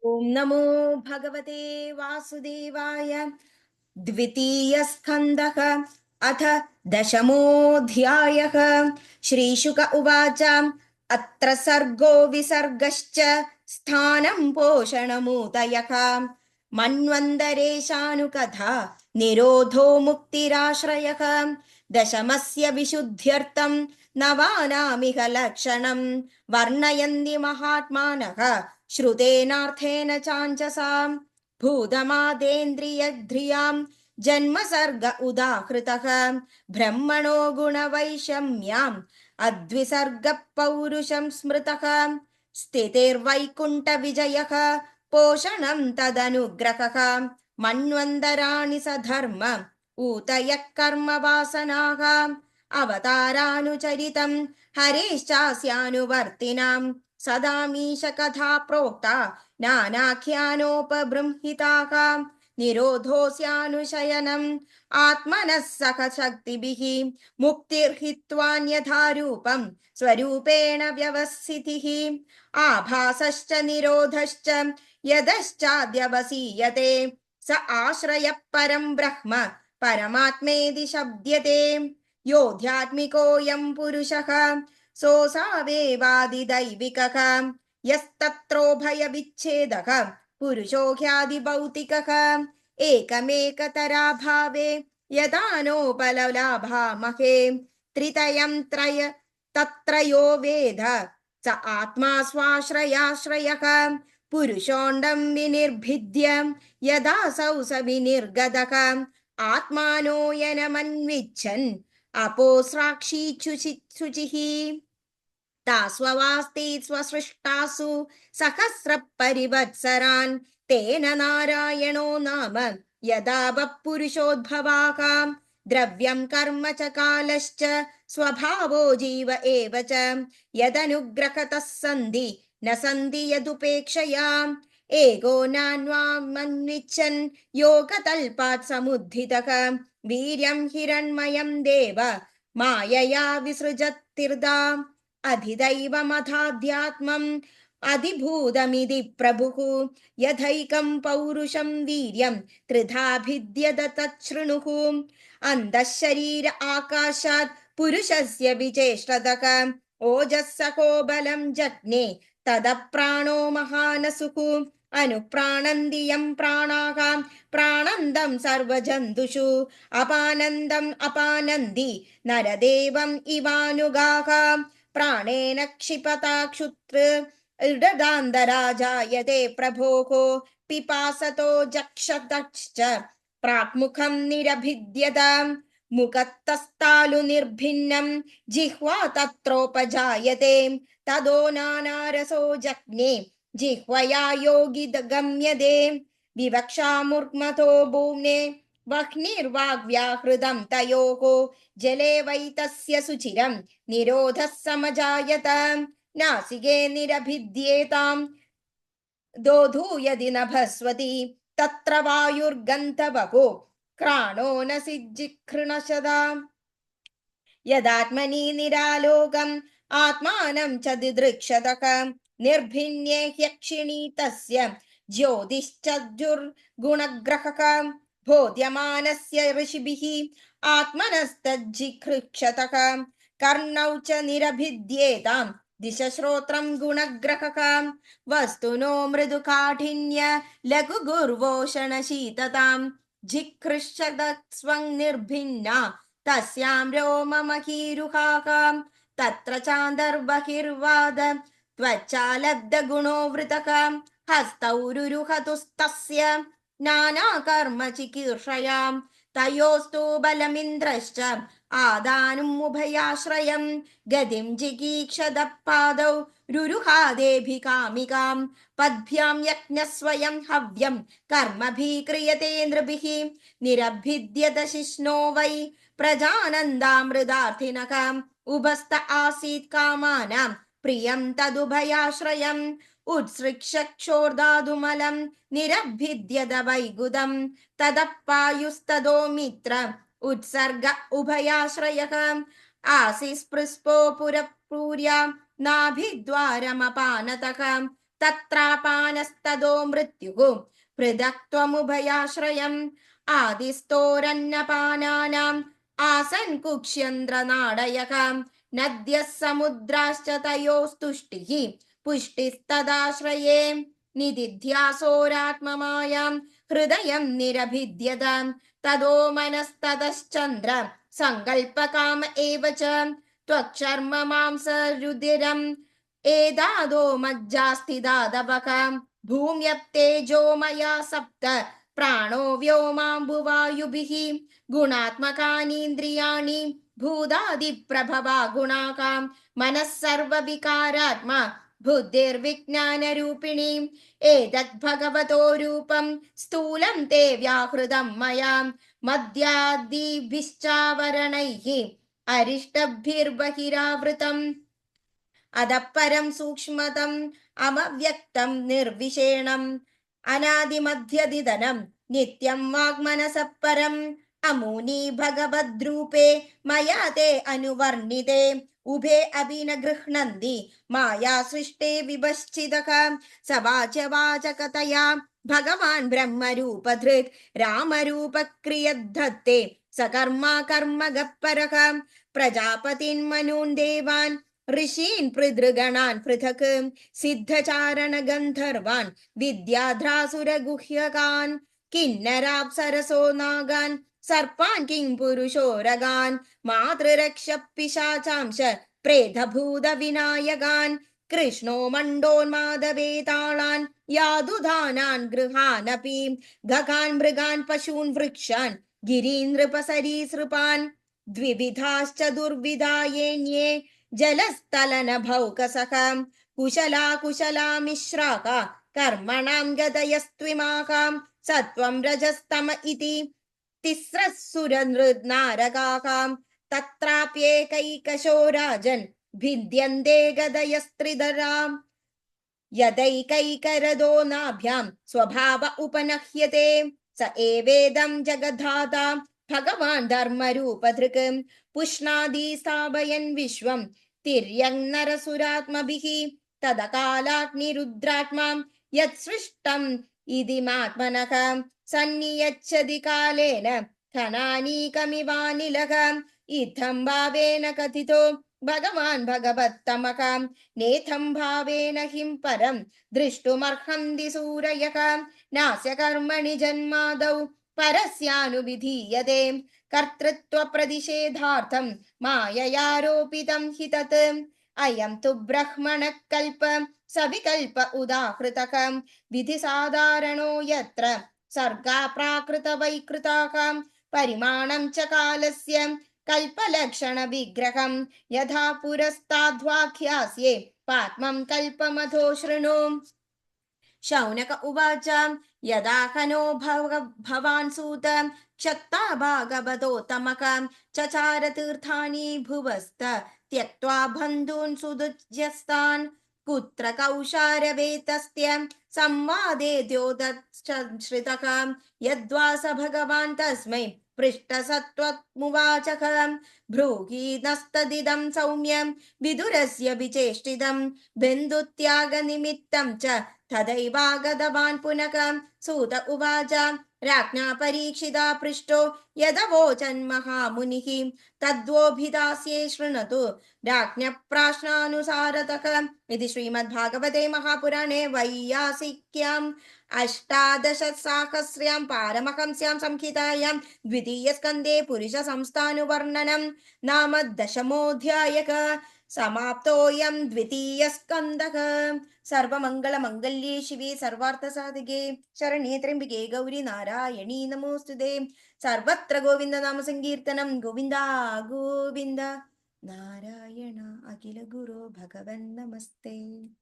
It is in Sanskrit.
ॐ नमो भगवते वासुदेवाय। द्वितीयस्कन्धः अथ दशमोऽध्यायः। श्रीशुक उवाच अत्र सर्गो विसर्गश्च स्थानं पोषणमूतयः। मन्वन्तरेशानुकथा निरोधो मुक्तिराश्रयः। दशमस्य विशुद्ध्यर्थं नवानामिह लक्षणं वर्णयन्ति महात्मानः श्रुतेनार्थेन चाञ्चसाम्। भूतमादेन्द्रियध्रियां जन्मसर्ग उदाहृतः ब्रह्मणो गुणवैषम्याम् अद्विसर्गः पौरुषं स्मृतः। स्थितिर्वैकुण्ठविजयः पोषणं तदनुग्रहः। मन्वन्तराणि स धर्म ऊतयः कर्मवासनाः। अवतारानुचरितं हरेश्चास्यानुवर्तिनां सदामीश कथा प्रोक्ता नानाख्यानोपबृंहिताः। निरोधोऽस्यानुशयनम् आत्मनः सह शक्तिभिः मुक्तिर्हित्वान्यथा रूपं स्वरूपेण व्यवस्थितिः। आभासश्च निरोधश्च यदश्चाद्यवसीयते स आश्रयः परं ब्रह्म परमात्मेति शब्द्यते। योऽध्यात्मिकोऽयं पुरुषः सोऽसावेवादिदैविकः यस्तत्रोभयविच्छेदः पुरुषो ह्यादिभौतिकः। एकमेकतराभावे यदा नोपललाभामहे त्रितयं त्रय तत्रयो वेद स आत्मा स्वाश्रयाश्रयः। पुरुषोऽण्डं विनिर्भिद्य यदासौ स विनिर्गतः आत्मानो यनमन्विच्छन् अपोस्राक्षीचुचिः। तास्ववास्ति स्वसृष्टासु सहस्रपरिवत्सरान् तेन नारायणो नाम यदा वपुरुषोद्भवाः। द्रव्यं कर्म च कालश्च स्वभावो जीव एव च यदनुग्रहतः सन्धि न सन्धि यदुपेक्षया। एको नान्वामन्विच्छन् योगतल्पात् समुद्धितः वीर्यं हिरण्मयं देव मायया विसृजत्तिर्दा। अधिदैवमथाध्यात्मम् अधिभूतमिति प्रभुः यथैकं पौरुषं वीर्यं त्रिधा भिद्यत तच्छृणुः। अन्तःशरीर आकाशात् पुरुषस्य विचेष्टतः ओजःसहो बलं जज्ञे ततः प्राणो महानसुः। अनुप्राणन्ति यं प्राणाः प्राणन्दं सर्वजन्तुषु अपानन्दम् अपानन्ति नरदेवम् इवानुगाः। प्राणेन क्षिपता क्षुत्र इडदान्तरा जायते प्रभोः पिपासतो जक्षतश्च प्राक्मुखं निरभिद्यत मुखतस्तालु निर्भिन्नं जिह्वा तत्रोपजायते तदो नानारसो जज्ञे जिह्वया योगी गम्यते। विवक्षामूर्ध्मतो भूम्ने वह्निर्वाग्व्याहृतं तयोः जले वै तस्य सुचिरं निरोधः समजायत। नासिके निरभिद्येतां दोधूयदि नभस्वति तत्र वायुर्गन्धवगो क्राणो न सिज्जिघृणशदा। यदात्मनि निरालोकम् आत्मानं च दिदृक्षतः निर्भिन्ये ह्यक्षिणी तस्य ज्योतिश्चजुर्गुणग्रहः। बोध्यमानस्य ऋषिभिः आत्मनस्तज्जिघृक्षतः कर्णौ च निरभिद्येतां दिशश्रोत्रं गुणग्रहः। वस्तुनो मृदुकाठिन्य लघुगुर्वोषणशीततां जिघृक्षत स्वं निर्भिन्ना तस्यां रोममहीरुहाः। तत्र चान्दर्बहिर्वाद त्वच्चालब्धगुणो वृतः हस्तौ रुरुहतुस्तस्य नानाकर्म चिकीर्षयां तयोस्तु बलमिन्द्रश्च आदानुमुभयाश्रयं गतिं जिगीक्षतः पादौ रुरुहादेभिकामिकां पद्भ्यां यज्ञस्वयं हव्यं कर्मभिः क्रियते नृभिः निरभिद्यत शिष्णो वै प्रजानन्दामृदार्थिनः उभस्त आसीत् कामानां प्रियं तदुभयाश्रयम् उत्सृक्षक्षोर्धादुमलं निरभिद्यत वैगुदं ततः पायुस्तदो मित्र उत्सर्ग उभयाश्रयः आसीस्पृष्पो पुरपूर्या नाभिद्वारमपानतः തത്രാപാനസ്തദോ മൃത്യുഃ പൃഥക്ത്വമുഭയാശ്രയം ആദിസ്തോരന്നപാനാനാം ആസൻ കുക്ഷ്യന്ത്രനാടയഃ നദ്യഃ സമുദ്രാശ്ച തയോസ്തുഷ്ടിഃ പുഷ്ടിസ്തദാശ്രയേ നിദിധ്യാസോരാത്മമായാം ഹൃദയം നിരഭിദ്യത തദോ മനസ്തതശ്ചന്ദ്ര സങ്കൽപ്പകാമ ഏവ ച ത്വക്ഷർമ്മ മാംസരുദിരം ഏതാദോ മജ്ജാസ്ഥിതാദവക ഭൂമ്യപ്തേജോമയാ സപ്ത പ്രാണോ വ്യോമാംബുവായുഭിഃ ഗുണാത്മകാനീന്ദ്രിയാണി ഭൂതാദിപ്രഭവാ ഗുണാകാം മനഃ സർവവികാരാത്മാ ബുദ്ധിർവിജ്ഞാനരൂപിണി ഏതദ് ഭഗവതോ രൂപം സ്ഥൂലം തേ വ്യാഹൃതം മയാ മദ്യാദിഭിശ്ചാവരണൈഃ അരിഷ്ടഭിർബഹിരാവൃതം അധഃപരം സൂക്ഷ്മതം അമവ്യക്തം നിർവിശേണം അനാദിമധ്യദിതനം നിത്യം വാഗ്മനസഃ പരം അമൂനി ഭഗവദ്രൂപേ മയാ തേ അനുവർണിതേ ഉഭേ അപി ന ഗൃഹ്ണന്തി മായാ സൃഷ്ടേ വിഭശ്ചിതഃ സവാചവാചകതയാ ഭഗവാൻ ബ്രഹ്മരൂപധൃത് രാമരൂപക്രിയദ്ധത്തെ സകർമാ കർമ്മഗഃ പരഃ പ്രജാപതിന്മനൂൻ ദേവാൻ ഋഷീൻ പൃഥൃഗണാൻ പൃഥക് സിദ്ധചാരണ ഗന്ധർവാൻ വിദ്യാധ്രാസുരഗുഹ്യകാൻ കിന്നരാപ്സരസോ നാഗാൻ സർപ്പാൻ കിംപുരുഷോരകാൻ മാതൃരക്ഷ പിശാചാംശ പ്രേതഭൂത വിനായകാൻ കൃഷ്ണോ മണ്ഡോന്മാദവേതാളാൻ യാതുധാനാൻ ഗൃഹാനപി ഗഗാൻ മൃഗാൻ പശൂൻ വൃക്ഷാൻ ഗിരീന്ദ്രപസരീസൃപാൻ ദ്വിവിധാശ്ച ദുർവിധായേന്യേ ജലസ്ഥലനഭൗകസഃ കുശലാ മിശ്രാക കർമ്മണാം ഗതയസ്ത്വിമാക സത്വം രജസ്തമ ഇതി തിസ്രസുരനൃനാരകാഃ തത്രാപ്യേകൈകശോ രാജൻ ഭിദ്യന്തെ ഗതയസ്ത്രിധരാം യദൈകൈകരദോ നാഭ്യാം സ്വഭാവ ഉപനഹ്യത്തെ സ ഏവേദം ജഗദ്ധാതാ ഭഗവാൻ ധർമ്മരൂപധൃക് പുഷ്ണാദി സ്ഥാപയൻ വിശ്വം തിര്യങ് നരസുരാത്മഭിഃ തദകാലാഗ്നിരുദ്രാത്മാ യത് സൃഷ്ടം ഇതിമാത്മനഃ സന്നിയച്ഛതി കാലേന ഖനാനീകമിവാനിലഃ ഇത്തം ഭാവേന കഥിതോ ഭഗവാൻ ഭഗവത്തമഃ നേഥം ഭാവേന ഹിം പരം ദൃഷ്ടുമർഹന്തി സൂരയഃ നാസ്യ കർമ്മണി ജന്മാദൗ പരസ്യാനുവിധീയതേ കർത്തൃത്വ പ്രതിഷേധാർത്ഥം മായയാരോപിതം ഹി തത് അയം തു ബ്രഹ്മണ കൽപ സവികൽപ ഉദാഹൃതഃ വിധി സാധാരണോ യത്ര സർഗാ പ്രാകൃത വൈകൃതാഃ പരിമാണം ച കാലസ്യ കൽപലക്ഷണ വിഗ്രഹം യഥാ പുരസ്താദ്വാഖ്യാസ്യേ പാത്മം കൽപമധോ ശൃണു ശൗനക ഉവാച യദാ ഹനോ ഭവാൻ സൂത ക്ഷത്താ ഭാഗവതോത്തമഃ ചചാര തീർത്ഥാനി ഭുവസ്ത ത്യക്ത്വാ ബന്ധൂൻ സുദുജ്യസ്താൻ കുത്ര കൗശാരവേതസ്ത്യ സംവാദേ ദ്യോതശ്രിതഃ യദ്വാ സ ഭഗവാൻ തസ്മൈ പൃഷ്ടസത്വമുവാചഃ ഭ്രൂഹീനസ്തദിദം സൗമ്യം വിദുരസ്യ വിചേഷ്ടിതം ബന്ധുത്യാഗനിമിത്തം ച തദൈവാഗതവാൻ പുനഃ സൂത ഉവാച രാജ്ഞാ പരീക്ഷിതാ പൃഷ്ടോ യദവോചൻ മഹാമുനിഃ തദ്വോഭിദാസ്യേ ശൃണോതു രാജ്ഞപ്രാശ്നാനുസാരതഃ ഇതി ശ്രീമദ്ഭാഗവതേ മഹാപുരാണേ വൈയാസിക്യാം അഷ്ടാദശസഹസ്ര്യാം പാരമഹംസ്യാം സംഹിതായാം ദ്വിതീയസ്കന്ധേ പുരുഷസംസ്ഥാനുവർണ്ണനം നാമ ദശമോऽധ്യായഃ സമാപ്തോऽയം ദ്വിതീയസ്കന്ധഃ സർവമംഗളമംഗല്യേ ശിവേ സർവാർത്ഥസാധികേ ശരണ്യേ ത്രയംബകേ ഗൗരി നാരായണീ നമോസ്തുതേ സർവത്ര ഗോവിന്ദനാമ സങ്കീർത്തനം ഗോവിന്ദ ഗോവിന്ദ നാരായണ അഖില ഗുരോ ഭഗവൻ നമസ്തേ.